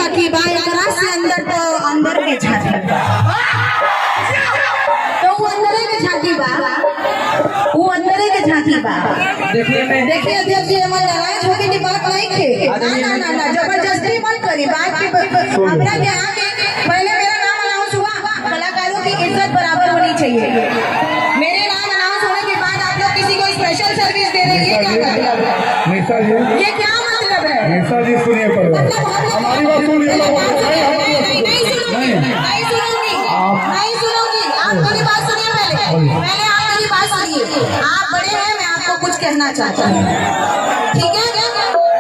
झांकी बा एकरा से अंदर तो अंदर के झांकी बा तो वो अंदर के झांकी बा वो अंदर के झांकी बा। देखिए अध्यक्ष जी हमारे नाराज होके की बात नहीं थे। ना ना ना जबरदस्ती मत करी बात की हमरा के आगे पहले मेरा नाम अनाउंस हुआ। कलाकारों की इज्जत बराबर होनी चाहिए। मेरे नाम अनाउंस होने के बाद आप लोग किसी को स्पेशल सर्विस दे रहे हैं, क्या मतलब है? निशा जी, ये क्या मतलब है? निशा जी सुनिए पहले हमारी बात सुनिए। नहीं सुनूंगी आप मेरी बात सुनिए। पहले आप मेरी बात सुनिए। आप बड़े हैं, मैं आपको कुछ कहना चाहता हूँ, ठीक है?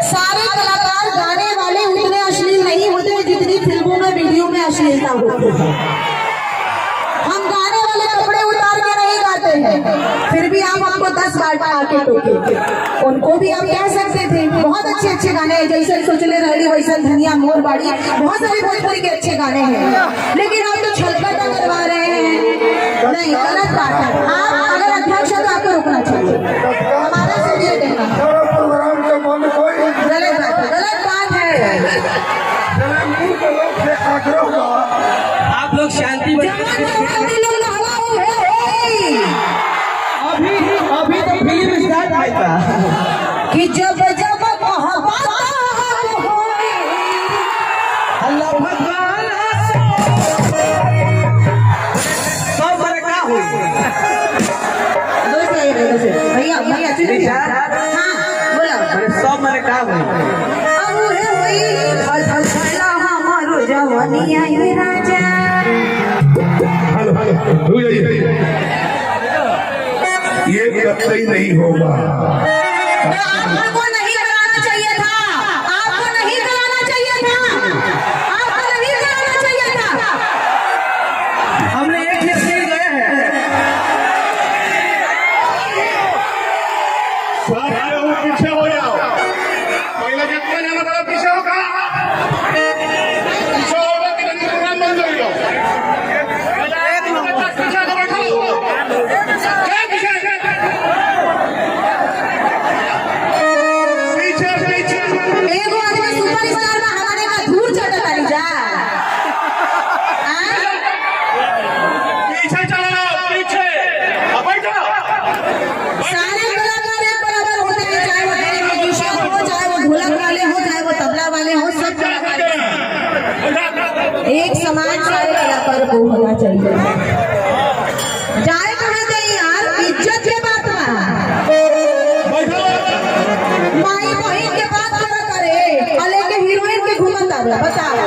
सारे कलाकार गाने वाले उतने अश्लील नहीं होते जितनी फिल्मों में वीडियो में अश्लीलता होती है। हम गाने वाले कपड़े उतार के नहीं गाते हैं, फिर भी आप हमको 10 बार आके टोके। उनको भी आप कह सकते थे बहुत अच्छे अच्छे गाने हैं, जैसे सोचले रहली वैसे धनिया मोर बाड़ी, बहुत सारे भोजपुरी के अच्छे गाने हैं, लेकिन आप तो छलकता करवा रहे हैं। नहीं, गलत बात है। आप अगर अध्यक्ष है तो आपको रुकना चाहिए। हमारा सिर्फ ये कहना गलत बात है। आप लोग शांति अभी तो फिल्म स्टार्ट आएगा कि जब जब अल्लाह भगवान सब बरका हुई भैया भैया हाँ बोला सब बरका हुई हमारो जवानिया ये राजा। हेलो ये कतई नहीं होगा। आपको नहीं कराना चाहिए था, आपको नहीं कराना चाहिए था, आपको नहीं कराना चाहिए था। हमने एक ही सीट गए हैं। पीछे हो जाओ, पहले जितना जाना बड़ा पीछे होगा, पीछे होगा कि नहीं प्रोग्राम बंद हो गया। एक समान सारे कलाकार को होना चाहिए। जाए कहाँ गई यार, इज्जत के बात माई बहन के बात करा करे, अले के हीरोइन के घूमता बताओ।